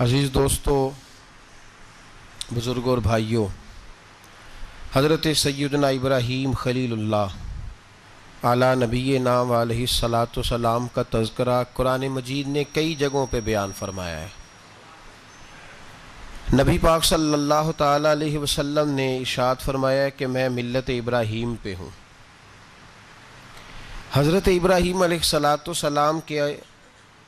عزیز دوستو، بزرگوں اور بھائیوں، حضرت سیدنا ابراہیم خلیل اللہ اعلیٰ نبی نام علیہ الصلاۃ والسلام کا تذکرہ قرآن مجید نے کئی جگہوں پہ بیان فرمایا ہے۔ نبی پاک صلی اللہ تعالیٰ علیہ وسلم نے ارشاد فرمایا ہے کہ میں ملت ابراہیم پہ ہوں۔ حضرت ابراہیم علیہ الصلاۃ والسلام کے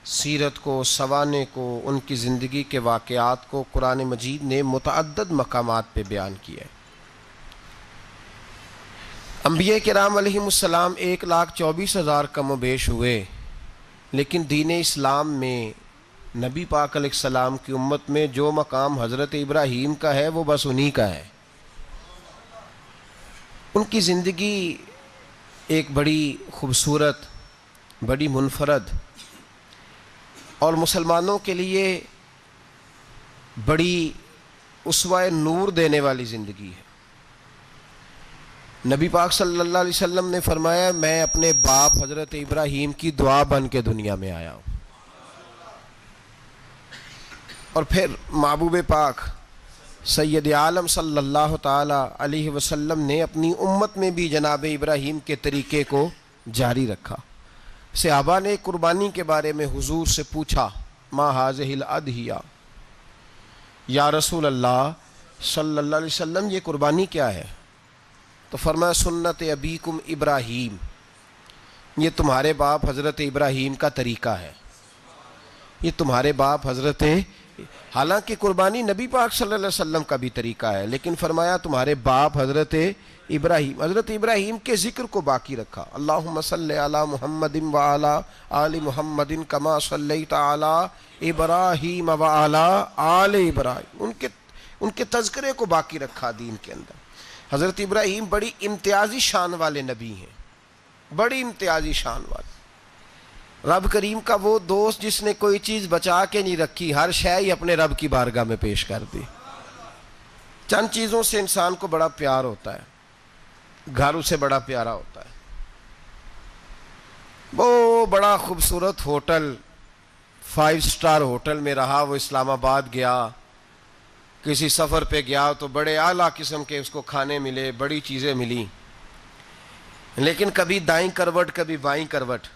سیرت کو، سوانح کو، ان کی زندگی کے واقعات کو قرآن مجید نے متعدد مقامات پہ بیان کیا ہے۔ انبیاء کرام علیہم السلام 1,24,000 کم و بیش ہوئے، لیکن دین اسلام میں نبی پاک علیہ السلام کی امت میں جو مقام حضرت ابراہیم کا ہے وہ بس انہی کا ہے۔ ان کی زندگی ایک بڑی خوبصورت، بڑی منفرد اور مسلمانوں کے لیے بڑی اسوہ نور دینے والی زندگی ہے۔ نبی پاک صلی اللہ علیہ وسلم نے فرمایا، میں اپنے باپ حضرت ابراہیم کی دعا بن کے دنیا میں آیا ہوں۔ اور پھر محبوب پاک سید عالم صلی اللہ تعالی علیہ وسلم نے اپنی امت میں بھی جناب ابراہیم کے طریقے کو جاری رکھا۔ صحابہ نے قربانی کے بارے میں حضور سے پوچھا، ما ہذہ الاضحیہ، یا رسول اللہ صلی اللہ علیہ وسلم یہ قربانی کیا ہے؟ تو فرمایا، سنت ابیکم ابراہیم، یہ تمہارے باپ حضرت ابراہیم کا طریقہ ہے، یہ تمہارے باپ حضرت، حالانکہ قربانی نبی پاک صلی اللہ علیہ وسلم کا بھی طریقہ ہے، لیکن فرمایا تمہارے باپ حضرت ابراہیم، حضرت ابراہیم کے ذکر کو باقی رکھا۔ اللہم صلی علی محمد وعلی آل محمد کما صلیت علی ابراہیم وعلی آل ابراہیم، ان کے تذکرے کو باقی رکھا دین کے اندر۔ حضرت ابراہیم بڑی امتیازی شان والے نبی ہیں، بڑی امتیازی شان والے۔ رب کریم کا وہ دوست جس نے کوئی چیز بچا کے نہیں رکھی، ہر شے ہی اپنے رب کی بارگاہ میں پیش کر دی۔ چند چیزوں سے انسان کو بڑا پیار ہوتا ہے، گھر اسے بڑا پیارا ہوتا ہے۔ وہ بڑا خوبصورت ہوٹل، 5 اسٹار ہوٹل میں رہا، وہ اسلام آباد گیا، کسی سفر پہ گیا تو بڑے اعلیٰ قسم کے اس کو کھانے ملے، بڑی چیزیں ملیں، لیکن کبھی دائیں کروٹ کبھی بائیں کروٹ۔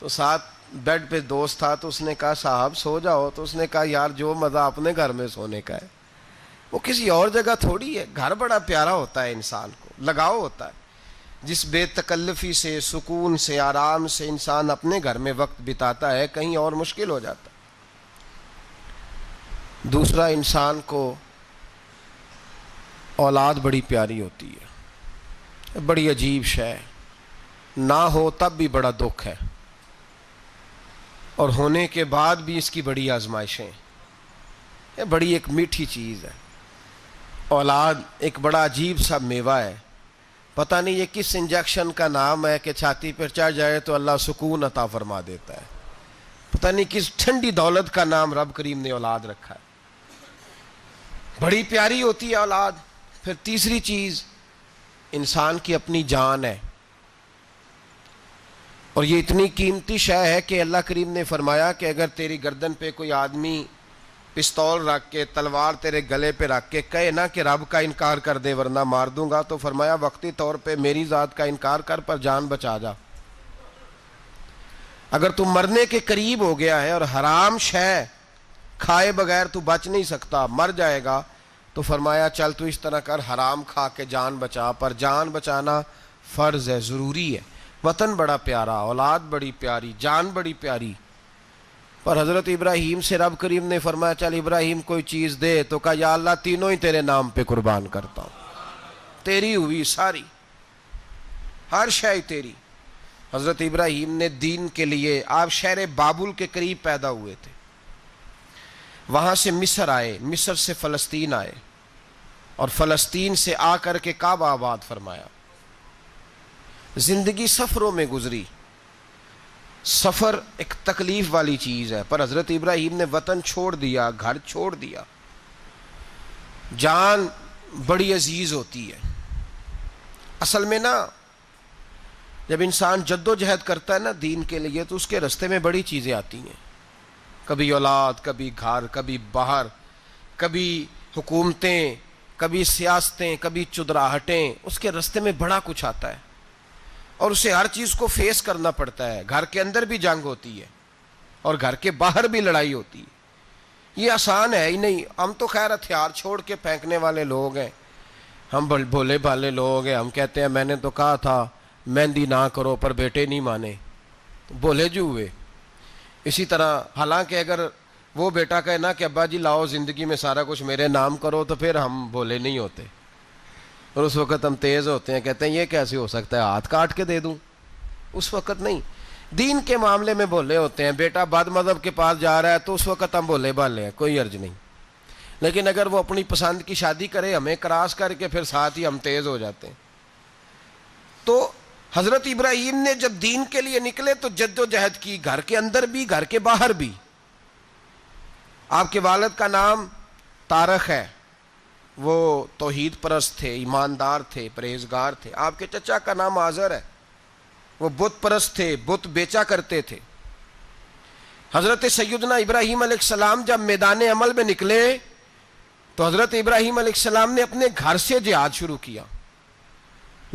تو ساتھ بیڈ پہ دوست تھا تو اس نے کہا، صاحب سو جاؤ، تو اس نے کہا، یار جو مزہ اپنے گھر میں سونے کا ہے وہ کسی اور جگہ تھوڑی ہے۔ گھر بڑا پیارا ہوتا ہے، انسان کو لگاؤ ہوتا ہے، جس بے تکلفی سے، سکون سے، آرام سے انسان اپنے گھر میں وقت بتاتا ہے، کہیں اور مشکل ہو جاتا ہے۔ دوسرا، انسان کو اولاد بڑی پیاری ہوتی ہے، بڑی عجیب شے، نہ ہو تب بھی بڑا دکھ ہے، اور ہونے کے بعد بھی اس کی بڑی آزمائشیں، یہ بڑی ایک میٹھی چیز ہے۔ اولاد ایک بڑا عجیب سا میوہ ہے، پتہ نہیں یہ کس انجیکشن کا نام ہے کہ چھاتی پر چڑھ جائے تو اللہ سکون عطا فرما دیتا ہے، پتہ نہیں کس ٹھنڈی دولت کا نام رب کریم نے اولاد رکھا ہے، بڑی پیاری ہوتی ہے اولاد۔ پھر تیسری چیز، انسان کی اپنی جان ہے، اور یہ اتنی قیمتی شے ہے کہ اللہ کریم نے فرمایا کہ اگر تیری گردن پہ کوئی آدمی پستول رکھ کے، تلوار تیرے گلے پہ رکھ کے کہے نا کہ رب کا انکار کر دے ورنہ مار دوں گا، تو فرمایا وقتی طور پہ میری ذات کا انکار کر پر جان بچا جا۔ اگر تم مرنے کے قریب ہو گیا ہے اور حرام شے کھائے بغیر تو بچ نہیں سکتا، مر جائے گا، تو فرمایا چل تو اس طرح کر، حرام کھا کے جان بچا، پر جان بچانا فرض ہے، ضروری ہے۔ وطن بڑا پیارا، اولاد بڑی پیاری، جان بڑی پیاری، پر حضرت ابراہیم سے رب کریم نے فرمایا چل ابراہیم کوئی چیز دے، تو کہا یا اللہ تینوں ہی تیرے نام پہ قربان کرتا ہوں، تیری ہوئی ساری، ہر شے تیری۔ حضرت ابراہیم نے دین کے لیے، آپ شہر بابل کے قریب پیدا ہوئے تھے، وہاں سے مصر آئے، مصر سے فلسطین آئے، اور فلسطین سے آ کر کے کعبہ آباد فرمایا۔ زندگی سفروں میں گزری، سفر ایک تکلیف والی چیز ہے، پر حضرت ابراہیم نے وطن چھوڑ دیا، گھر چھوڑ دیا۔ جان بڑی عزیز ہوتی ہے اصل میں نا، جب انسان جد و جہد کرتا ہے نا دین کے لیے، تو اس کے رستے میں بڑی چیزیں آتی ہیں۔ کبھی اولاد، کبھی گھر، کبھی باہر، کبھی حکومتیں، کبھی سیاستیں، کبھی چدراہٹیں، اس کے راستے میں بڑا کچھ آتا ہے اور اسے ہر چیز کو فیس کرنا پڑتا ہے. گھر کے اندر بھی جنگ ہوتی ہے اور گھر کے باہر بھی لڑائی ہوتی ہے. یہ آسان ہے ہی نہیں. ہم تو خیر ہتھیار چھوڑ کے پھینکنے والے لوگ ہیں، ہم بھولے بھالے لوگ ہیں. ہم کہتے ہیں میں نے تو کہا تھا مہندی نہ کرو، پر بیٹے نہیں مانے، بھولے جو ہوئے. اسی طرح حالانکہ اگر وہ بیٹا کہے نا کہ ابا جی لاؤ زندگی میں سارا کچھ میرے نام کرو، تو پھر ہم بھولے نہیں ہوتے، اور اس وقت ہم تیز ہوتے ہیں، کہتے ہیں یہ کیسے ہو سکتا ہے، ہاتھ کاٹ کے دے دوں. اس وقت نہیں. دین کے معاملے میں بھولے ہوتے ہیں. بیٹا بد مذہب کے پاس جا رہا ہے تو اس وقت ہم بھولے بھالے ہیں، کوئی عرض نہیں. لیکن اگر وہ اپنی پسند کی شادی کرے ہمیں کراس کر کے، پھر ساتھ ہی ہم تیز ہو جاتے ہیں. تو حضرت ابراہیم نے جب دین کے لیے نکلے تو جد و جہد کی، گھر کے اندر بھی گھر کے باہر بھی. آپ کے والد کا نام طارق ہے، وہ توحید پرست تھے، ایماندار تھے، پرہیزگار تھے. آپ کے چچا کا نام آزر ہے، وہ بت پرست تھے، بت بیچا کرتے تھے. حضرت سیدنا ابراہیم علیہ السلام جب میدان عمل میں نکلے تو حضرت ابراہیم علیہ السلام نے اپنے گھر سے جہاد شروع کیا.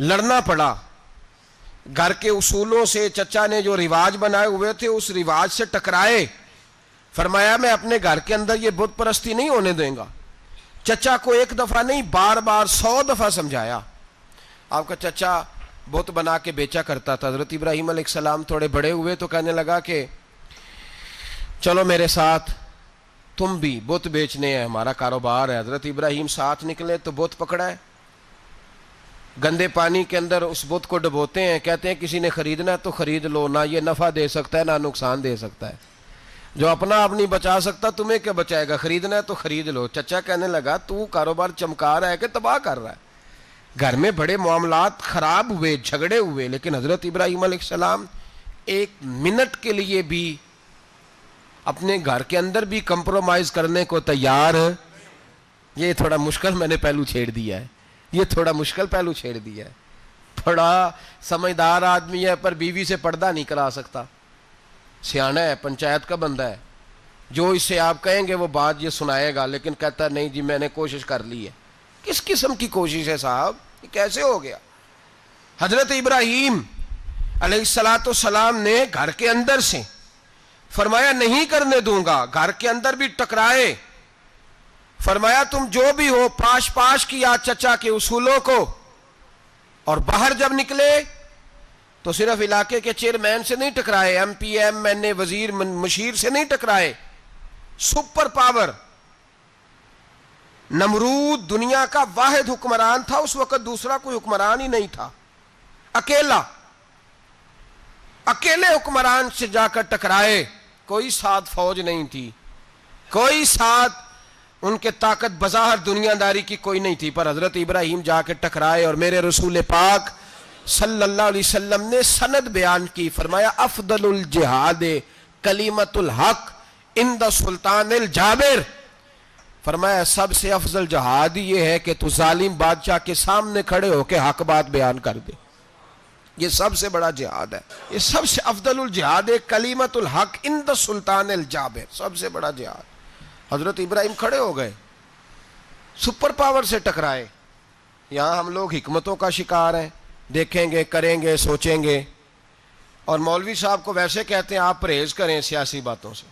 لڑنا پڑا. گھر کے اصولوں سے چچا نے جو رواج بنائے ہوئے تھے اس رواج سے ٹکرائے. فرمایا میں اپنے گھر کے اندر یہ بت پرستی نہیں ہونے دیں گا. چچا کو ایک دفعہ نہیں بار بار 100 دفعہ سمجھایا. آپ کا چچا بت بنا کے بیچا کرتا تھا. حضرت ابراہیم علیہ السلام تھوڑے بڑے ہوئے تو کہنے لگا کہ چلو میرے ساتھ، تم بھی بت بیچنے ہیں، ہمارا کاروبار ہے. حضرت ابراہیم ساتھ نکلے تو بت پکڑا ہے، گندے پانی کے اندر اس بت کو ڈبوتے ہیں. کہتے ہیں کسی نے خریدنا ہے تو خرید لو، نہ یہ نفع دے سکتا ہے نہ نقصان دے سکتا ہے. جو اپنا آپ نہیں بچا سکتا تمہیں کیا بچائے گا، خریدنا ہے تو خرید لو. چچا کہنے لگا تو کاروبار چمکا رہا ہے کہ تباہ کر رہا ہے. گھر میں بڑے معاملات خراب ہوئے، جھگڑے ہوئے، لیکن حضرت ابراہیم علیہ السلام ایک منٹ کے لیے بھی اپنے گھر کے اندر بھی کمپرومائز کرنے کو تیار. یہ تھوڑا مشکل میں نے پہلو چھیڑ دیا ہے، یہ تھوڑا مشکل پہلو چھیڑ دیا ہے. بڑا سمجھدار آدمی ہے پر بیوی سے پردہ نہیں کرا سکتا. سیانا ہے، پنچایت کا بندہ ہے، جو اس سے آپ کہیں گے وہ بات یہ سنائے گا، لیکن کہتا نہیں جی میں نے کوشش کر لی ہے. کس قسم کی کوشش ہے صاحب، یہ کیسے ہو گیا؟ حضرت ابراہیم علیہ السلام نے گھر کے اندر سے فرمایا نہیں کرنے دوں گا. گھر کے اندر بھی ٹکرائے. فرمایا تم جو بھی ہو پاش پاش کیا چچا کے اصولوں کو. اور باہر جب نکلے تو صرف علاقے کے چیئرمین سے نہیں ٹکرائے، ایم پی ایم این اے وزیر مشیر سے نہیں ٹکرائے. سپر پاور نمرود دنیا کا واحد حکمران تھا اس وقت، دوسرا کوئی حکمران ہی نہیں تھا. اکیلے حکمران سے جا کر ٹکرائے. کوئی ساتھ فوج نہیں تھی، کوئی ساتھ ان کے طاقت بظاہر دنیا داری کی کوئی نہیں تھی، پر حضرت ابراہیم جا کے ٹکرائے. اور میرے رسول پاک صلی اللہ علیہ وسلم نے سند بیان کی. فرمایا افضل الجہاد کلمۃ الحق عند سلطان الجابر. فرمایا سب سے افضل جہاد یہ ہے کہ تو ظالم بادشاہ کے سامنے کھڑے ہو کے حق بات بیان کر دے. یہ سب سے بڑا جہاد ہے. یہ سب سے افضل الجہاد کلمۃ الحق عند سلطان الجابر، سب سے بڑا جہاد. حضرت ابراہیم کھڑے ہو گئے، سپر پاور سے ٹکرائے. یہاں ہم لوگ حکمتوں کا شکار ہیں، دیکھیں گے، کریں گے، سوچیں گے. اور مولوی صاحب کو ویسے کہتے ہیں آپ پرہیز کریں سیاسی باتوں سے.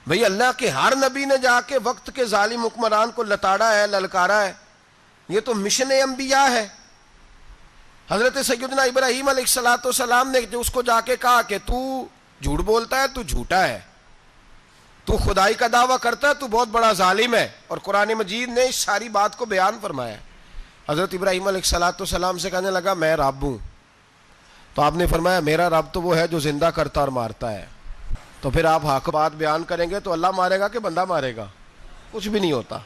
بھئی اللہ کے ہر نبی نے جا کے وقت کے ظالم حکمران کو لتاڑا ہے، للکارا ہے. یہ تو مشن انبیاء ہے. حضرت سیدنا ابراہیم علیہ السلام نے جو اس کو جا کے کہا کہ تو جھوٹ بولتا ہے، تو جھوٹا ہے، تو خدائی کا دعویٰ کرتا ہے، تو بہت بڑا ظالم ہے. اور قرآن مجید نے اس ساری بات کو بیان فرمایا. حضرت ابراہیم علیہ السلام سے کہنے لگا میں رب ہوں. تو آپ نے فرمایا میرا رب تو وہ ہے جو زندہ کرتا اور مارتا ہے. تو پھر آپ حق بات بیان کریں گے تو اللہ مارے گا کہ بندہ مارے گا؟ کچھ بھی نہیں ہوتا،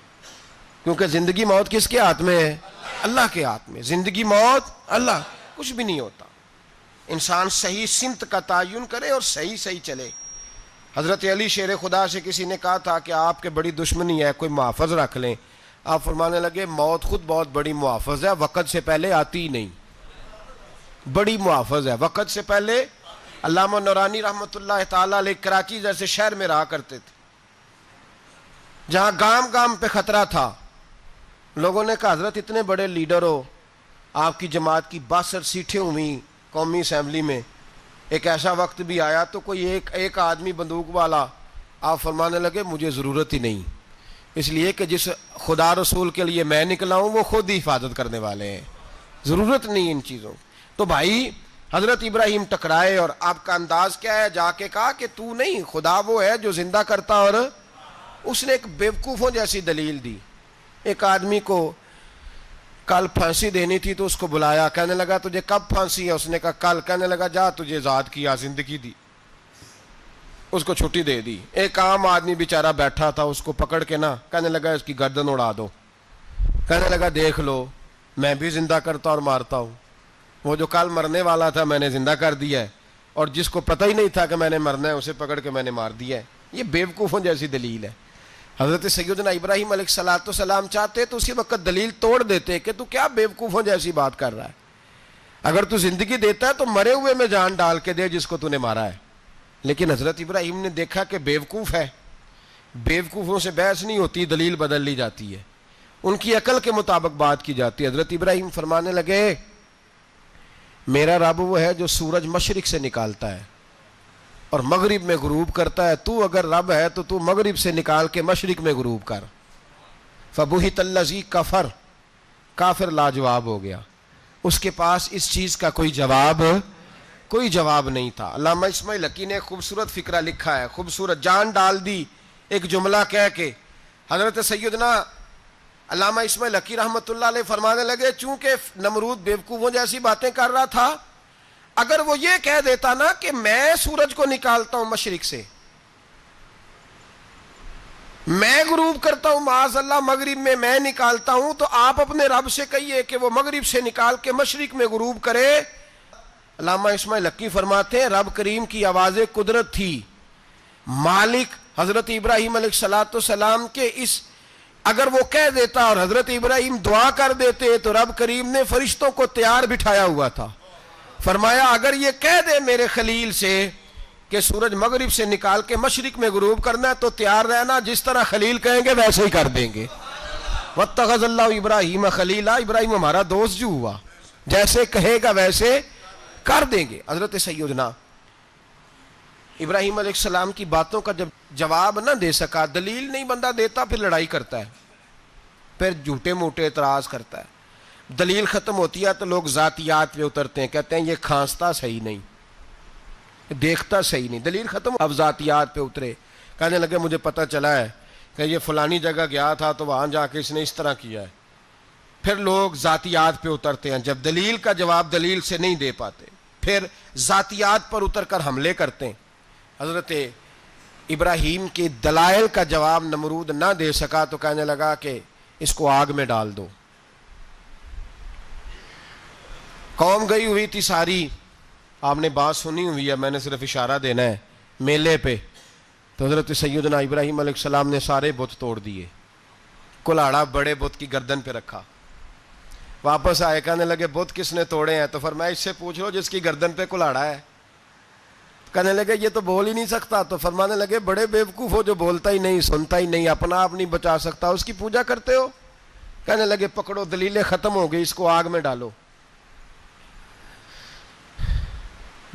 کیونکہ زندگی موت کس کے ہاتھ میں ہے؟ اللہ کے ہاتھ میں. زندگی موت اللہ، کچھ بھی نہیں ہوتا. انسان صحیح سمت کا تعین کرے اور صحیح چلے. حضرت علی شیر خدا سے کسی نے کہا تھا کہ آپ کے بڑی دشمنی ہے، کوئی محافظ رکھ لیں. آپ فرمانے لگے موت خود بہت بڑی محافظ ہے، وقت سے پہلے آتی ہی نہیں. بڑی محافظ ہے وقت سے پہلے. علامہ نورانی رحمۃ اللہ تعالیٰ علیہ کراچی جیسے شہر میں رہا کرتے تھے. جہاں گام گام پہ خطرہ تھا، لوگوں نے کہا حضرت اتنے بڑے لیڈر ہو، آپ کی جماعت کی 62 سیٹیں ہوئیں قومی اسمبلی میں، ایک ایسا وقت بھی آیا تو کوئی ایک آدمی بندوق والا، آپ فرمانے لگے مجھے ضرورت ہی نہیں، اس لیے کہ جس خدا رسول کے لیے میں نکلا ہوں وہ خود ہی حفاظت کرنے والے ہیں، ضرورت نہیں ان چیزوں۔ تو بھائی حضرت ابراہیم ٹکرائے، اور آپ کا انداز کیا ہے؟ جا کے کہا کہ تو نہیں، خدا وہ ہے جو زندہ کرتا، اور اس نے ایک بیوقوفوں جیسی دلیل دی۔ ایک آدمی کو کل پھانسی دینی تھی تو اس کو بلایا، کہنے لگا تجھے کب پھانسی ہے؟ اس نے کہا کل۔ کہنے لگا جا تجھے آزاد کیا، زندگی دی، اس کو چھٹی دے دی۔ ایک عام آدمی بیچارہ بیٹھا تھا، اس کو پکڑ کے نا کہنے لگا اس کی گردن اڑا دو۔ کہنے لگا دیکھ لو میں بھی زندہ کرتا اور مارتا ہوں، وہ جو کل مرنے والا تھا میں نے زندہ کر دیا ہے، اور جس کو پتہ ہی نہیں تھا کہ میں نے مرنا ہے اسے پکڑ کے میں نے مار دیا ہے۔ یہ بیوقوفوں جیسی دلیل ہے۔ حضرت سیدنا ابراہیم علیہ السلام چاہتے تو اسی وقت دلیل توڑ دیتے کہ تو کیا بیوقوفوں جیسی بات کر رہا ہے، اگر تو زندگی دیتا ہے تو مرے ہوئے میں جان ڈال کے دے جس کو تو نے مارا ہے۔ لیکن حضرت ابراہیم نے دیکھا کہ بیوقوف ہے، بیوقوفوں سے بحث نہیں ہوتی، دلیل بدل لی جاتی ہے، ان کی عقل کے مطابق بات کی جاتی ہے۔ حضرت ابراہیم فرمانے لگے میرا رب وہ ہے جو سورج مشرق سے نکالتا ہے اور مغرب میں غروب کرتا ہے، تو اگر رب ہے تو تو مغرب سے نکال کے مشرق میں غروب کر۔ فبہت الذی کفر، کافر لاجواب ہو گیا، اس کے پاس اس چیز کا کوئی جواب نہیں تھا۔ علامہ اسماعیل حقی نے خوبصورت فقرہ لکھا ہے، خوبصورت، جان ڈال دی ایک جملہ کہہ کے۔ حضرت سیدنا علامہ اسماعیل حقی رحمۃ اللہ علیہ فرمانے لگے چونکہ نمرود بیوقوفوں جیسی باتیں کر رہا تھا، اگر وہ یہ کہہ دیتا نا کہ میں سورج کو نکالتا ہوں مشرق سے، میں غروب کرتا ہوں معاذ اللہ مغرب میں، میں نکالتا ہوں، تو آپ اپنے رب سے کہیے کہ وہ مغرب سے نکال کے مشرق میں غروب کرے۔ علامہ اسماعیل حقی فرماتے ہیں رب کریم کی آواز قدرت تھی، مالک حضرت ابراہیم علیہ السلام کے اس، اگر وہ کہہ دیتا اور حضرت ابراہیم دعا کر دیتے تو رب کریم نے فرشتوں کو تیار بٹھایا ہوا تھا، فرمایا اگر یہ کہہ دے میرے خلیل سے کہ سورج مغرب سے نکال کے مشرق میں غروب کرنا ہے تو تیار رہنا، جس طرح خلیل کہیں گے ویسے ہی کر دیں گے۔ واتخذ اللہ ابراہیم خلیلا، ابراہیم ہمارا دوست جو ہوا، جیسے کہے گا ویسے کر دیں گے۔ حضرت سیدنا ابراہیم علیہ السلام کی باتوں کا جب جواب نہ دے سکا، دلیل نہیں بندہ دیتا، پھر لڑائی کرتا ہے، پھر جھوٹے موٹے اعتراض کرتا ہے۔ دلیل ختم ہوتی ہے تو لوگ ذاتیات پہ اترتے ہیں، کہتے ہیں یہ کھانستا صحیح نہیں، دیکھتا صحیح نہیں، دلیل ختم، اب ذاتیات پہ اترے، کہنے لگے مجھے پتہ چلا ہے کہ یہ فلانی جگہ گیا تھا تو وہاں جا کے اس نے اس طرح کیا ہے۔ پھر لوگ ذاتیات پہ اترتے ہیں، جب دلیل کا جواب دلیل سے نہیں دے پاتے پھر ذاتیات پر اتر کر حملے کرتے ہیں۔ حضرت ابراہیم کے دلائل کا جواب نمرود نہ دے سکا تو کہنے لگا کہ اس کو آگ میں ڈال دو۔ قوم گئی ہوئی تھی ساری، آپ نے بات سنی ہوئی ہے، میں نے صرف اشارہ دینا ہے، میلے پہ تو حضرت سیدنا ابراہیم علیہ السلام نے سارے بت توڑ دیے، کلاڑا بڑے بت کی گردن پہ رکھا، واپس آئے کہنے لگے بت کس نے توڑے ہیں؟ تو فرمایا اس سے پوچھ لو جس کی گردن پہ کلاڑا ہے۔ کہنے لگے یہ تو بول ہی نہیں سکتا، تو فرمانے لگے بڑے بیوقوف ہو جو بولتا ہی نہیں، سنتا ہی نہیں، اپنا آپ نہیں بچا سکتا، اس کی پوجا کرتے ہو؟ کہنے لگے پکڑو، دلیلیں ختم ہو گئی، اس کو آگ میں ڈالو۔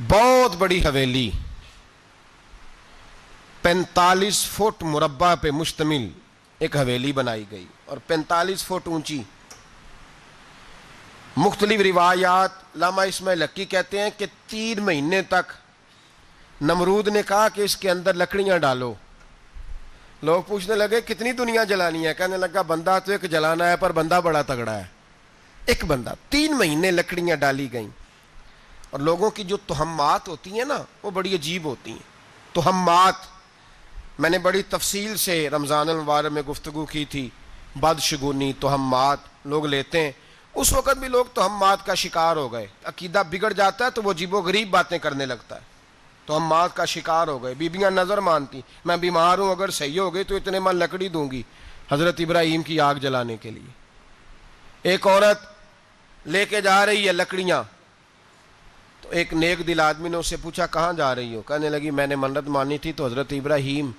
بہت بڑی حویلی 45 فٹ مربع پہ مشتمل ایک حویلی بنائی گئی اور 45 فٹ اونچی۔ مختلف روایات، علامہ اسماعیل حقی کہتے ہیں کہ 3 مہینے تک نمرود نے کہا کہ اس کے اندر لکڑیاں ڈالو۔ لوگ پوچھنے لگے کتنی دنیا جلانی ہے؟ کہنے لگا بندہ تو ایک جلانا ہے پر بندہ بڑا تگڑا ہے، ایک بندہ۔ 3 مہینے لکڑیاں ڈالی گئیں، اور لوگوں کی جو تہمات ہوتی ہیں نا وہ بڑی عجیب ہوتی ہیں۔ تہمات میں نے بڑی تفصیل سے رمضان المبارک میں گفتگو کی تھی، بدشگونی، تہمات لوگ لیتے ہیں، اس وقت بھی لوگ تہمات کا شکار ہو گئے، عقیدہ بگڑ جاتا ہے تو وہ عجیب و غریب باتیں کرنے لگتا ہے، تہمات کا شکار ہو گئے۔ بیبیاں نظر مانتی، میں بیمار ہوں اگر صحیح ہو گئی تو اتنے من لکڑی دوں گی حضرت ابراہیم کی آگ جلانے کے لیے۔ ایک عورت لے کے جا رہی ہے لکڑیاں، تو ایک نیک دل آدمی نے اس سے پوچھا کہاں جا رہی ہو؟ کہنے لگی میں نے منت مانی تھی تو حضرت ابراہیم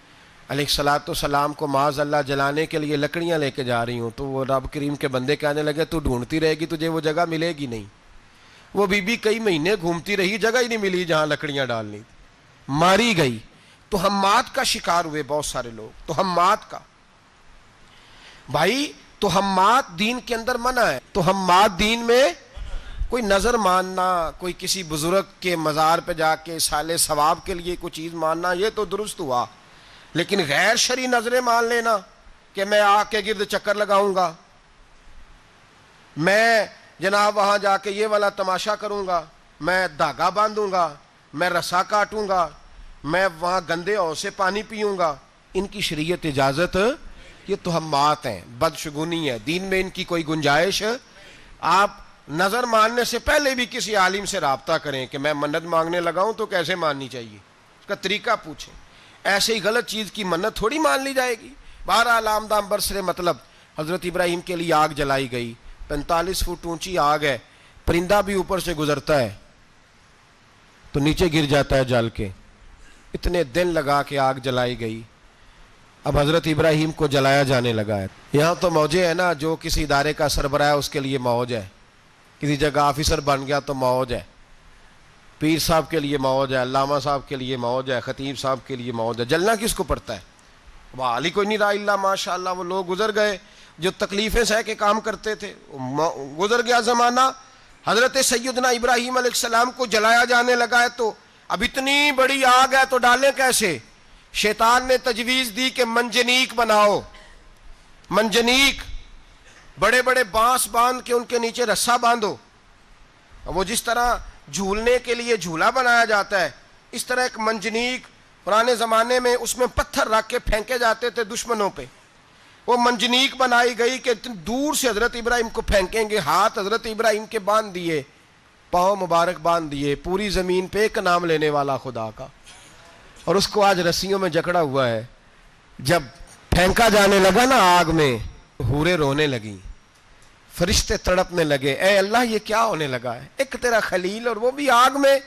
علیہ الصلوۃ والسلام کو معاذ اللہ جلانے کے لیے لکڑیاں لے کے جا رہی ہوں، تو وہ رب کریم کے بندے کہنے لگے تو ڈھونڈتی رہے گی، تجھے وہ جگہ ملے گی نہیں۔ وہ بی بی کئی مہینے گھومتی رہی، جگہ ہی نہیں ملی جہاں لکڑیاں ڈالنی، ماری گئی۔ توہمات کا شکار ہوئے بہت سارے لوگ، توہمات کا۔ بھائی توہمات دین کے اندر منع ہے، توہمات دین میں کوئی نظر ماننا، کوئی کسی بزرگ کے مزار پہ جا کے سالے ثواب کے لیے کوئی چیز ماننا، یہ تو درست ہوا، لیکن غیر شرعی نظریں مان لینا کہ میں آگ کے گرد چکر لگاؤں گا، میں جناب وہاں جا کے یہ والا تماشا کروں گا، میں دھاگا باندھوں گا، میں رسا کاٹوں گا، میں وہاں گندے اور سے پانی پیوں گا، ان کی شریعت اجازت، یہ توہمات ہیں، بدشگونی ہے، دین میں ان کی کوئی گنجائش۔ آپ نظر ماننے سے پہلے بھی کسی عالم سے رابطہ کریں کہ میں منت مانگنے لگا ہوں تو کیسے ماننی چاہیے، اس کا طریقہ پوچھیں۔ ایسے ہی غلط چیز کی منت تھوڑی مان لی جائے گی۔ بہرحال آمدام برسر مطلب حضرت ابراہیم کے لیے آگ جلائی گئی، 45 فٹ اونچی آگ ہے، پرندہ بھی اوپر سے گزرتا ہے تو نیچے گر جاتا ہے جل کے، اتنے دن لگا کے آگ جلائی گئی۔ اب حضرت ابراہیم کو جلایا جانے لگا ہے۔ یہاں تو موجیں ہے نا، جو کسی ادارے کا سربراہ ہے اس کے لیے موج ہے، کسی جگہ آفیسر بن گیا تو موج ہے، پیر صاحب کے لیے موج ہے، علامہ صاحب کے لیے موج ہے، خطیب صاحب کے لیے موج ہے۔ جلنا کس کو پڑتا ہے؟ وہ علی کوئی نہیں رہا اللہ ماشاء اللہ، وہ لوگ گزر گئے جو تکلیفیں سہ کے کام کرتے تھے، گزر گیا زمانہ۔ حضرت سیدنا ابراہیم علیہ السلام کو جلایا جانے لگا ہے، تو اب اتنی بڑی آگ ہے تو ڈالیں کیسے؟ شیطان نے تجویز دی کہ منجنیق بناؤ، منجنیق، بڑے بڑے بانس باندھ کے ان کے نیچے رسا باندھو، وہ جس طرح جھولنے کے لیے جھولا بنایا جاتا ہے اس طرح ایک منجنیق پرانے زمانے میں اس میں پتھر رکھ کے پھینکے جاتے تھے دشمنوں پہ، وہ منجنیق بنائی گئی کہ دور سے حضرت ابراہیم کو پھینکیں گے۔ ہاتھ حضرت ابراہیم کے باندھ دیے، پاؤں مبارک باندھ دیے، پوری زمین پہ ایک نام لینے والا خدا کا، اور اس کو آج رسیوں میں جکڑا ہوا ہے۔ جب پھینکا جانے لگا نا آگ میں، حوریں رونے لگیں، فرشتے تڑپنے لگے، اے اللہ یہ کیا ہونے لگا ہے، ایک تیرا خلیل اور وہ بھی آگ میں۔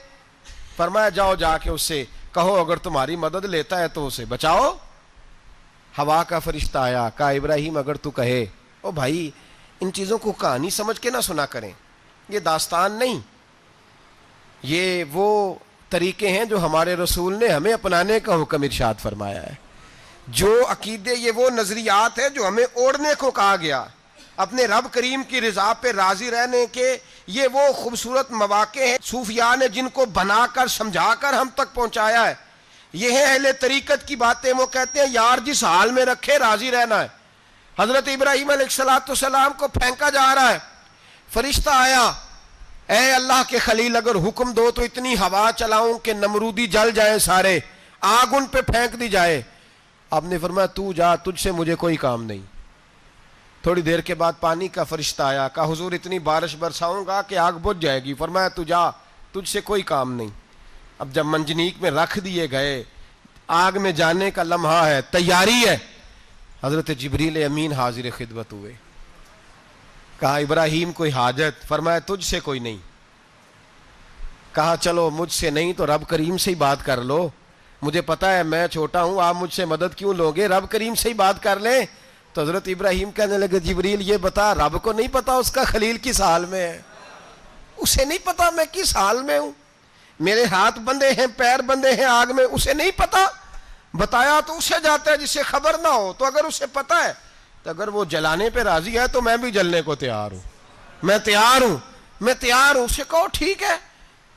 فرمایا جاؤ جا کے اس سے کہو اگر تمہاری مدد لیتا ہے تو اسے بچاؤ۔ ہوا کا فرشتہ آیا، کہا ابراہیم اگر تو کہے۔ او بھائی ان چیزوں کو کہانی سمجھ کے نہ سنا کریں، یہ داستان نہیں، یہ وہ طریقے ہیں جو ہمارے رسول نے ہمیں اپنانے کا حکم ارشاد فرمایا ہے، جو عقیدے، یہ وہ نظریات ہیں جو ہمیں اوڑھنے کو کہا گیا، اپنے رب کریم کی رضا پہ راضی رہنے کے یہ وہ خوبصورت مواقع ہیں صوفیاء نے جن کو بنا کر سمجھا کر ہم تک پہنچایا ہے۔ یہ ہے اہل طریقت کی باتیں، وہ کہتے ہیں یار جس حال میں رکھے راضی رہنا ہے۔ حضرت ابراہیم علیہ السلام کو پھینکا جا رہا ہے، فرشتہ آیا، اے اللہ کے خلیل اگر حکم دو تو اتنی ہوا چلاؤں کہ نمرودی جل جائیں سارے، آگ ان پہ پھینک دی جائے۔ آپ نے فرمایا تو جا، تجھ سے مجھے کوئی کام نہیں۔ تھوڑی دیر کے بعد پانی کا فرشتہ آیا، کہا حضور اتنی بارش برساؤں گا کہ آگ بجھ جائے گی۔ فرمایا تو جا، تجھ سے کوئی کام نہیں۔ اب جب منجنیق میں رکھ دیے گئے، آگ میں جانے کا لمحہ ہے، تیاری ہے، حضرت جبریل امین حاضر خدمت ہوئے، کہا ابراہیم کوئی حاجت؟ فرمایا تجھ سے کوئی نہیں۔ کہا چلو مجھ سے نہیں تو رب کریم سے ہی بات کر لو، مجھے پتا ہے میں چھوٹا ہوں، آپ مجھ سے مدد کیوں لو گے، رب کریم سے ہی بات کر لیں۔ تو حضرت ابراہیم کہنے لگے جبریل یہ بتا، رب کو نہیں پتا اس کا خلیل کس حال میں ہے، اسے نہیں پتا میں کس حال میں ہوں، میرے ہاتھ بندے ہیں، پیر بندے ہیں آگ میں، اسے نہیں پتا؟ بتایا تو اسے جاتا ہے جس سے خبر نہ ہو، تو اگر اسے پتا ہے تو اگر وہ جلانے پہ راضی ہے تو میں بھی جلنے کو تیار ہوں، میں تیار ہوں، اسے کہو ٹھیک ہے۔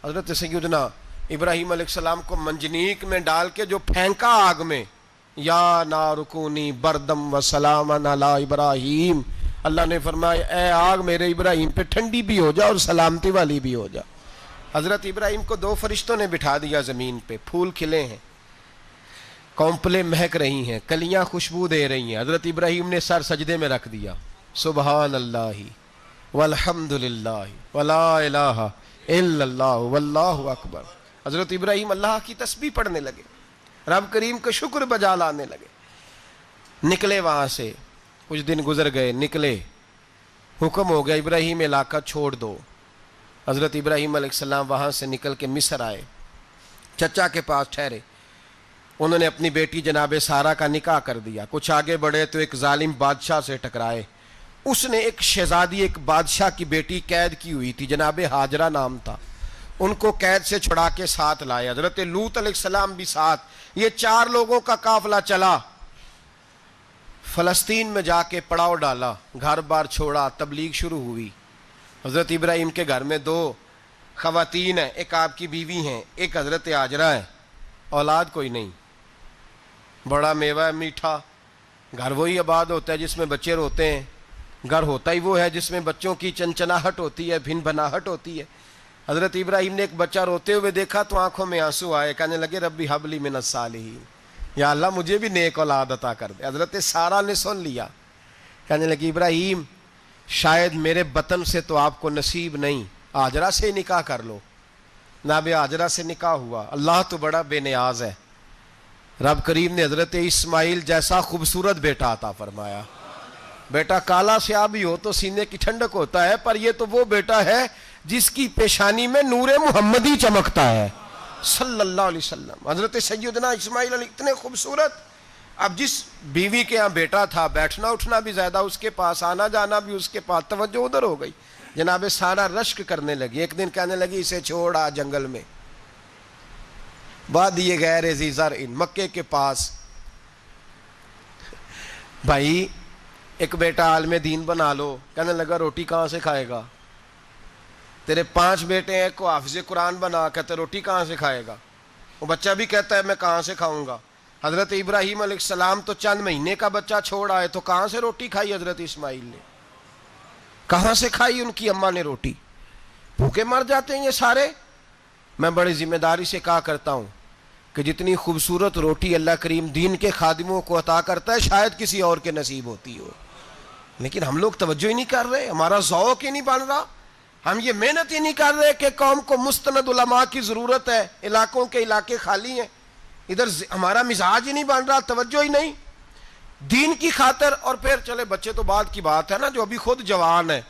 حضرت سیدنا ابراہیم علیہ السلام کو منجنیق میں ڈال کے جو پھینکا آگ میں، یا نارکونی بردم و سلام علی ابراہیم، اللہ نے فرمایا اے آگ میرے ابراہیم پہ ٹھنڈی بھی ہو جا اور سلامتی والی بھی ہو جا۔ حضرت ابراہیم کو دو فرشتوں نے بٹھا دیا زمین پہ، پھول کھلے ہیں، کونپلیں مہک رہی ہیں، کلیاں خوشبو دے رہی ہیں، حضرت ابراہیم نے سر سجدے میں رکھ دیا، سبحان اللہ والحمد للہ ولا الہ الا اللہ واللہ اکبر۔ حضرت ابراہیم اللہ کی تسبیح پڑھنے لگے، رب کریم کا شکر بجا لانے لگے، نکلے وہاں سے، کچھ دن گزر گئے، نکلے، حکم ہو گیا ابراہیم علاقہ چھوڑ دو۔ حضرت ابراہیم علیہ السلام وہاں سے نکل کے مصر آئے، چچا کے پاس ٹھہرے، انہوں نے اپنی بیٹی جناب سارہ کا نکاح کر دیا. کچھ آگے بڑھے تو ایک ظالم بادشاہ سے ٹکرائے. اس نے ایک شہزادی ایک بادشاہ کی بیٹی قید کی ہوئی تھی, جناب ہاجرہ نام تھا. ان کو قید سے چھڑا کے ساتھ لائے. حضرت لوط علیہ السلام بھی ساتھ. یہ 4 لوگوں کا قافلہ چلا. فلسطین میں جا کے پڑاؤ ڈالا, گھر بار چھوڑا, تبلیغ شروع ہوئی. حضرت ابراہیم کے گھر میں 2 خواتین ہیں, ایک آپ کی بیوی ہیں, ایک حضرت ہاجرہ ہے. اولاد کوئی نہیں. بڑا میوہ ہے میٹھا. گھر وہی آباد ہوتا ہے جس میں بچے روتے ہیں. گھر ہوتا ہی وہ ہے جس میں بچوں کی چنچناہٹ ہوتی ہے, بھن بھناہٹ ہوتی ہے. حضرت ابراہیم نے ایک بچہ روتے ہوئے دیکھا تو آنکھوں میں آنسو آئے. کہنے لگے ربی حب لی من الصالحین, یا اللہ مجھے بھی نیک اولاد عطا کر دے. حضرت سارہ نے سن لیا. کہنے لگی ابراہیم شاید میرے بطن سے تو آپ کو نصیب نہیں, ہاجرہ سے نکاح کر لو. جناب ہاجرہ سے نکاح ہوا. اللہ تو بڑا بے نیاز ہے. رب کریم نے حضرت اسماعیل جیسا خوبصورت بیٹا عطا فرمایا. بیٹا کالا سیاہ بھی ہو تو سینے کی ٹھنڈک ہوتا ہے, پر یہ تو وہ بیٹا ہے جس کی پیشانی میں نور محمدی چمکتا ہے صلی اللہ علیہ وسلم. حضرت سیدنا اسماعیل علیہ اتنے خوبصورت. اب جس بیوی کے ہاں بیٹا تھا, بیٹھنا اٹھنا بھی زیادہ اس کے پاس, آنا جانا بھی اس کے پاس, توجہ ادھر ہو گئی. جناب سارہ رشک کرنے لگی. ایک دن کہنے لگی اسے چھوڑ آ جنگل میں, وادی غیر ذی زرع, مکے کے پاس. بھائی ایک بیٹا عالم دین بنا لو. کہنے لگا روٹی کہاں سے کھائے گا؟ تیرے 5 بیٹے ہیں, کو حافظ قرآن بنا, کہتے روٹی کہاں سے کھائے گا؟ وہ بچہ بھی کہتا ہے میں کہاں سے کھاؤں گا. حضرت ابراہیم علیہ السلام تو چند مہینے کا بچہ چھوڑ آئے, تو کہاں سے روٹی کھائی حضرت اسماعیل نے؟ کہاں سے کھائی ان کی اماں نے روٹی؟ بھوکے مر جاتے ہیں یہ سارے. میں بڑی ذمہ داری سے کہا کرتا ہوں کہ جتنی خوبصورت روٹی اللہ کریم دین کے خادموں کو عطا کرتا ہے شاید کسی اور کے نصیب ہوتی ہو, لیکن ہم لوگ توجہ ہی نہیں کر رہے. ہمارا ذوق ہی نہیں بن رہا. ہم یہ محنت ہی نہیں کر رہے کہ قوم کو مستند علماء کی ضرورت ہے. علاقوں کے علاقے خالی ہیں, ادھر ہمارا مزاج ہی نہیں بن رہا, توجہ ہی نہیں دین کی خاطر. اور پھر چلے بچے تو بعد کی بات ہے نا, جو ابھی خود جوان ہے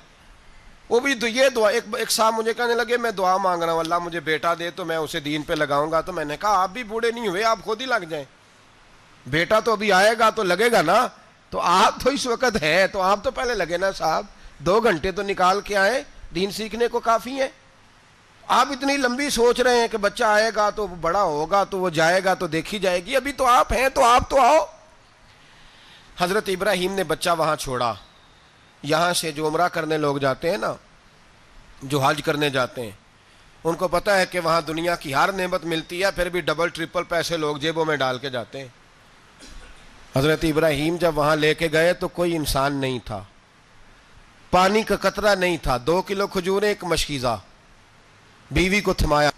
وہ بھی یہ دعا. ایک صاحب مجھے کہنے لگے میں دعا مانگ رہا ہوں اللہ مجھے بیٹا دے تو میں اسے دین پہ لگاؤں گا. تو میں نے کہا آپ بھی بوڑھے نہیں ہوئے, آپ خود ہی لگ جائیں. بیٹا تو ابھی آئے گا تو لگے گا نا. تو آپ تو اس وقت ہے تو آپ تو پہلے لگے نا صاحب. 2 گھنٹے تو نکال کے آئے, دین سیکھنے کو کافی ہے. آپ اتنی لمبی سوچ رہے ہیں کہ بچہ آئے گا تو بڑا ہوگا تو وہ جائے گا تو دیکھی جائے گی. ابھی تو آپ ہیں تو آپ تو آؤ. حضرت ابراہیم نے بچہ وہاں چھوڑا. یہاں سے جو عمرہ کرنے لوگ جاتے ہیں نا, جو حج کرنے جاتے ہیں, ان کو پتہ ہے کہ وہاں دنیا کی ہر نعمت ملتی ہے, پھر بھی ڈبل ٹرپل پیسے لوگ جیبوں میں ڈال کے جاتے ہیں. حضرت ابراہیم جب وہاں لے کے گئے تو کوئی انسان نہیں تھا, پانی کا قطرہ نہیں تھا, 2 کلو کھجوریں, ایک مشکیزہ. بیوی کو تھمایا.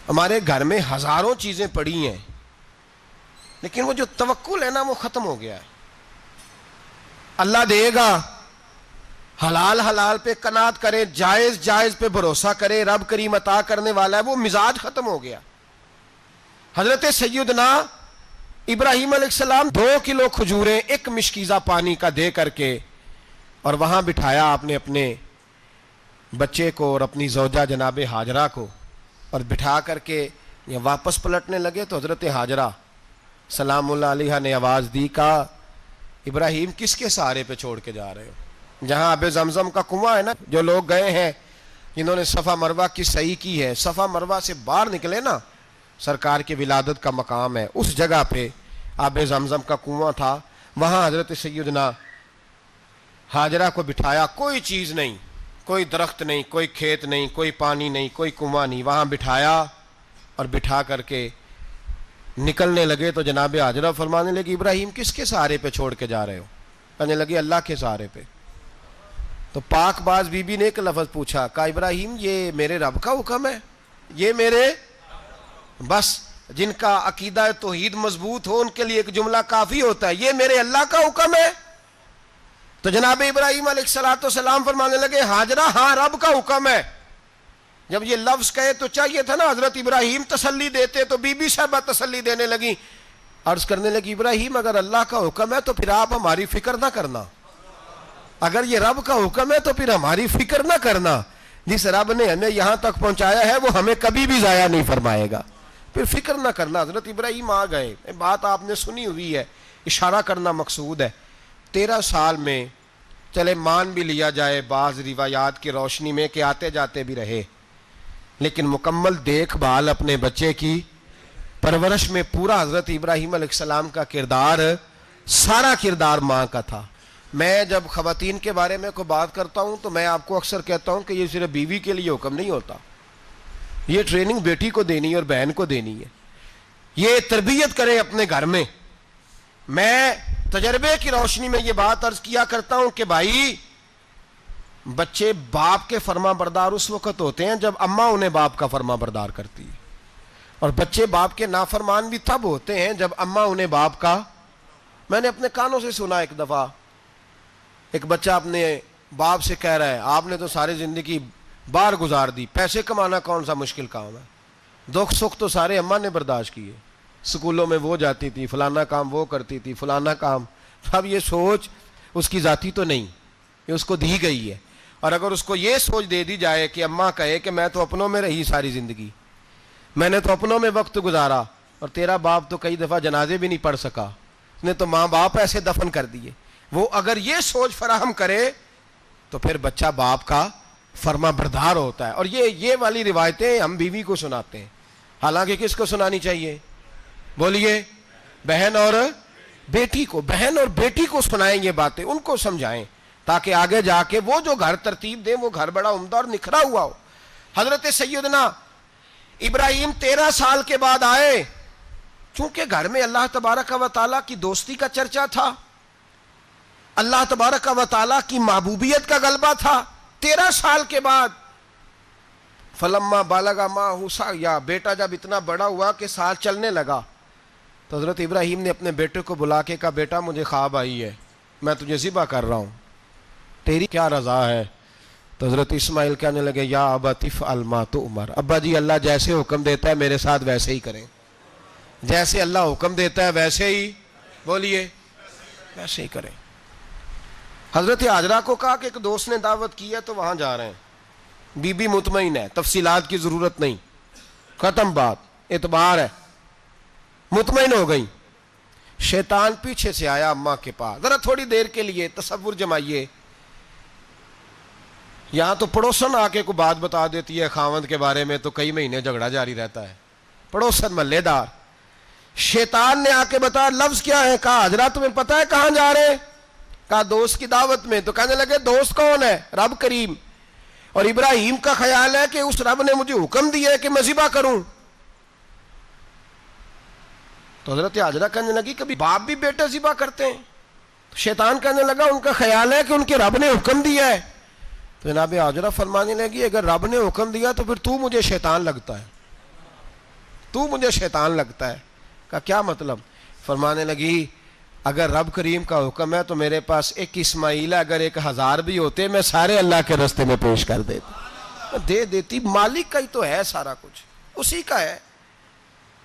ہمارے گھر میں ہزاروں چیزیں پڑی ہیں, لیکن وہ جو توکل ہے نا وہ ختم ہو گیا ہے. اللہ دے گا, حلال حلال پہ قناعت کرے, جائز جائز پہ بھروسہ کرے, رب کریم عطا کرنے والا ہے. وہ مزاج ختم ہو گیا. حضرت سیدنا ابراہیم علیہ السلام 2 کلو کھجوریں, ایک مشکیزہ پانی کا دے کر کے, اور وہاں بٹھایا آپ نے اپنے بچے کو اور اپنی زوجہ جناب ہاجرہ کو, اور بٹھا کر کے یہ واپس پلٹنے لگے. تو حضرت ہاجرہ سلام اللہ علیہ نے آواز دی, کہا ابراہیم کس کے سہارے پہ چھوڑ کے جا رہے ہو؟ جہاں آب زمزم کا کنواں ہے نا, جو لوگ گئے ہیں جنہوں نے صفا مروہ کی صحیح کی ہے, صفا مروہ سے باہر نکلے نا, سرکار کی ولادت کا مقام ہے, اس جگہ پہ آب زمزم کا کنواں تھا. وہاں حضرت سیدنا ہاجرہ کو بٹھایا. کوئی چیز نہیں, کوئی درخت نہیں, کوئی کھیت نہیں, کوئی پانی نہیں, کوئی کنواں نہیں. وہاں بٹھایا اور بٹھا کر کے نکلنے لگے تو جناب ہاجرہ فرمانے لگی ابراہیم کس کے سہارے پہ چھوڑ کے جا رہے ہو؟ کہنے لگے اللہ کے سہارے پہ. تو پاک باز بی بی نے ایک لفظ پوچھا, کہا ابراہیم یہ میرے رب کا حکم ہے, یہ میرے, بس جن کا عقیدہ توحید مضبوط ہو ان کے لیے ایک جملہ کافی ہوتا ہے, یہ میرے اللہ کا حکم ہے. تو جناب ابراہیم علیہ السلام فرمانے لگے ہاجرہ ہاں رب کا حکم ہے. جب یہ لفظ کہے تو چاہیے تھا نا حضرت ابراہیم تسلی دیتے, تو بی بی صاحبہ تسلی دینے لگی. عرض کرنے لگی ابراہیم اگر اللہ کا حکم ہے تو پھر آپ ہماری فکر نہ کرنا. اگر یہ رب کا حکم ہے تو پھر ہماری فکر نہ کرنا. جس رب نے ہمیں یہاں تک پہنچایا ہے وہ ہمیں کبھی بھی ضائع نہیں فرمائے گا. پھر فکر نہ کرنا. حضرت ابراہیم آ گئے, بات آپ نے سنی ہوئی ہے, اشارہ کرنا مقصود ہے. 13 سال میں چلے مان بھی لیا جائے بعض روایات کی روشنی میں کہ آتے جاتے بھی رہے, لیکن مکمل دیکھ بھال اپنے بچے کی پرورش میں پورا حضرت ابراہیم علیہ السلام کا کردار, سارا کردار ماں کا تھا. میں جب خواتین کے بارے میں کوئی بات کرتا ہوں تو میں آپ کو اکثر کہتا ہوں کہ یہ صرف بیوی کے لیے حکم نہیں ہوتا, یہ ٹریننگ بیٹی کو دینی ہے اور بہن کو دینی ہے. یہ تربیت کریں اپنے گھر میں. میں تجربے کی روشنی میں یہ بات عرض کیا کرتا ہوں کہ بھائی بچے باپ کے فرما بردار اس وقت ہوتے ہیں جب اماں انہیں باپ کا فرما بردار کرتی ہے, اور بچے باپ کے نافرمان بھی تب ہوتے ہیں جب اماں انہیں باپ کا. میں نے اپنے کانوں سے سنا ایک دفعہ ایک بچہ اپنے باپ سے کہہ رہا ہے آپ نے تو ساری زندگی باہر گزار دی, پیسے کمانا کون سا مشکل کام ہے, دکھ سکھ تو سارے اماں نے برداشت کیے, سکولوں میں وہ جاتی تھی, فلانا کام وہ کرتی تھی, فلانا کام. اب یہ سوچ اس کی ذاتی تو نہیں, یہ اس کو دی گئی ہے. اور اگر اس کو یہ سوچ دے دی جائے کہ اماں کہے کہ میں تو اپنوں میں رہی ساری زندگی, میں نے تو اپنوں میں وقت گزارا, اور تیرا باپ تو کئی دفعہ جنازے بھی نہیں پڑھ سکا, اس نے تو ماں باپ ایسے دفن کر دیے, وہ اگر یہ سوچ فراہم کرے تو پھر بچہ باپ کا فرما بردار ہوتا ہے. اور یہ والی روایتیں ہم بیوی کو سناتے ہیں, حالانکہ کس کو سنانی چاہیے بولیے؟ بہن اور بیٹی کو. بہن اور بیٹی کو سنائیں یہ باتیں, ان کو سمجھائیں تاکہ آگے جا کے وہ جو گھر ترتیب دیں وہ گھر بڑا عمدہ اور نکھرا ہوا ہو. حضرت سیدنا ابراہیم 13 سال کے بعد آئے, چونکہ گھر میں اللہ تبارک و تعالیٰ کی دوستی کا چرچا تھا, اللہ تبارک و تعالیٰ کی محبوبیت کا غلبہ تھا. 13 سال کے بعد فلما بالغ معہ سعیا, بیٹا جب اتنا بڑا ہوا کہ سال چلنے لگا تو حضرت ابراہیم نے اپنے بیٹے کو بلا کے کہا بیٹا مجھے خواب آئی ہے, میں تجھے ذبح کر رہا ہوں, تیری کیا رضا ہے؟ تو حضرت اسماعیل کہنے لگے یا ابت افعل ما تؤمر, ابا جی اللہ جیسے حکم دیتا ہے میرے ساتھ ویسے ہی کریں, جیسے اللہ حکم دیتا ہے ویسے ہی بولیے ویسے ہی کریں. حضرت حاجرہ کو کہا کہ ایک دوست نے دعوت کی ہے تو وہاں جا رہے ہیں, بی بی مطمئن ہے, تفصیلات کی ضرورت نہیں, ختم بات, اعتبار ہے, مطمئن ہو گئی. شیطان پیچھے سے آیا اماں کے پاس, ذرا تھوڑی دیر کے لیے تصور جمائیے, یہاں تو پڑوسن آ کے کوئی بات بتا دیتی ہے خاوند کے بارے میں تو کئی مہینے جھگڑا جاری رہتا ہے, پڑوسن محلے دار. شیطان نے آ کے بتایا لفظ کیا ہے, کہا حضرہ تمہیں پتا ہے کہاں جا رہے ہیں؟ کہا دوست کی دعوت میں. تو کہنے لگے دوست کون ہے؟ رب کریم, اور ابراہیم کا خیال ہے کہ اس رب نے مجھے حکم دیا ہے کہ میں ذبح کروں. تو حضرت حاجرہ کہنے لگی کبھی باپ بھی بیٹے ذبح کرتے ہیں؟ شیطان کہنے لگا ان کا خیال ہے کہ ان کے رب نے حکم دیا ہے. تو جناب حاجرہ فرمانے لگی اگر رب نے حکم دیا تو پھر تو مجھے شیطان لگتا ہے, تو مجھے شیطان لگتا ہے. کہا کیا مطلب؟ فرمانے لگی اگر رب کریم کا حکم ہے تو میرے پاس ایک اسماعیل ہے, اگر 1000 بھی ہوتے میں سارے اللہ کے راستے میں پیش کر دیتا, دے دیتی. مالک کا ہی تو ہے سارا کچھ, اسی کا ہے,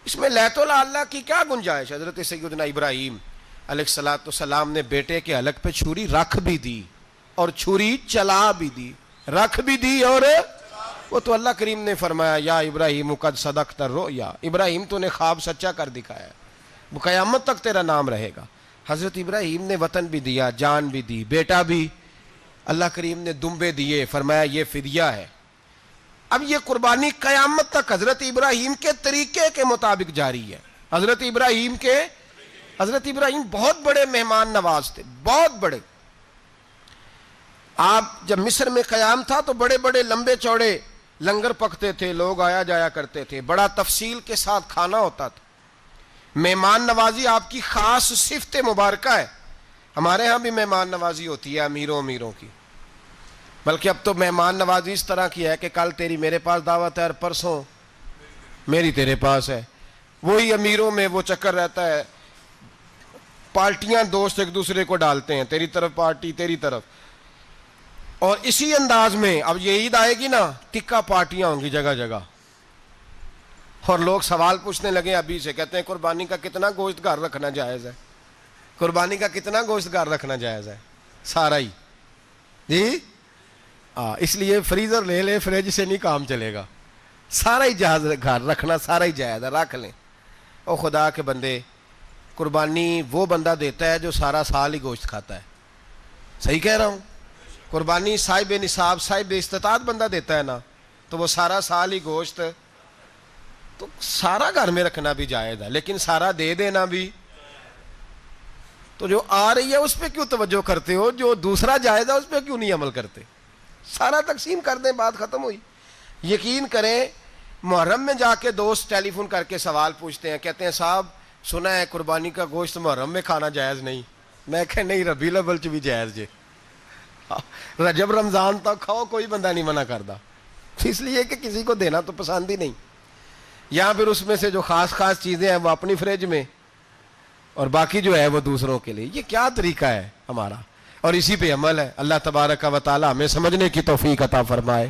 اس میں لیت اللہ کی کیا گنجائش. حضرت سیدنا ابراہیم علیہ السلام نے بیٹے کے حلق پہ چھری رکھ بھی دی اور چھری چلا بھی دی, رکھ بھی دی اور وہ تو اللہ کریم نے فرمایا یا ابراہیم قد صدقت الرؤیا, ابراہیم تو نے خواب سچا کر دکھایا, وہ قیامت تک تیرا نام رہے گا. حضرت ابراہیم نے وطن بھی دیا, جان بھی دی, بیٹا بھی, اللہ کریم نے دمبے دیے, فرمایا یہ فدیہ ہے. اب یہ قربانی قیامت تک حضرت ابراہیم کے طریقے کے مطابق جاری ہے. حضرت ابراہیم بہت بڑے مہمان نواز تھے, بہت بڑے. آپ جب مصر میں قیام تھا تو بڑے بڑے لمبے چوڑے لنگر پکتے تھے, لوگ آیا جایا کرتے تھے, بڑا تفصیل کے ساتھ کھانا ہوتا تھا. مہمان نوازی آپ کی خاص صفت مبارکہ ہے. ہمارے ہاں بھی مہمان نوازی ہوتی ہے امیروں کی, بلکہ اب تو مہمان نوازی اس طرح کی ہے کہ کل تیری میرے پاس دعوت ہے اور پرسوں میری تیرے پاس ہے. وہی امیروں میں وہ چکر رہتا ہے, پارٹیاں دوست ایک دوسرے کو ڈالتے ہیں, تیری طرف پارٹی تیری طرف. اور اسی انداز میں اب یہ عید آئے گی نا, ٹکا پارٹیاں ہوں گی جگہ جگہ, اور لوگ سوال پوچھنے لگے ابھی سے, کہتے ہیں قربانی کا کتنا گوشت گھر رکھنا جائز ہے, قربانی کا کتنا گوشت گھر رکھنا جائز ہے؟ سارا ہی جی. اس لیے فریزر لے لے, فریج سے نہیں کام چلے گا. سارا ہی جہاز گھر رکھنا سارا ہی جائز ہے، رکھ لیں۔ او خدا کے بندے، قربانی وہ بندہ دیتا ہے جو سارا سال ہی گوشت کھاتا ہے، صحیح کہہ رہا ہوں؟ قربانی صاحب نصاب صاحب استطاعت بندہ دیتا ہے نا، تو وہ سارا سال ہی گوشت، تو سارا گھر میں رکھنا بھی جائز ہے، لیکن سارا دے دینا بھی۔ تو جو آ رہی ہے اس پہ کیوں توجہ کرتے ہو؟ جو دوسرا جائز ہے اس پہ کیوں نہیں عمل کرتے؟ سارا تقسیم کر دیں، بات ختم ہوئی۔ یقین کریں، محرم میں جا کے دوست ٹیلی فون کر کے سوال پوچھتے ہیں، کہتے ہیں صاحب سنا ہے قربانی کا گوشت محرم میں کھانا جائز نہیں۔ میں کہ نہیں، ربیع الاول چ بھی جائز جے، رجب رمضان تک کھاؤ، کوئی بندہ نہیں منع کرتا، اس لیے کہ کسی کو دینا تو پسند ہی نہیں، یا پھر اس میں سے جو خاص خاص چیزیں ہیں وہ اپنی فریج میں، اور باقی جو ہے وہ دوسروں کے لیے۔ یہ کیا طریقہ ہے ہمارا؟ اور اسی پہ عمل ہے۔ اللہ تبارک و تعالی ہمیں سمجھنے کی توفیق عطا فرمائے۔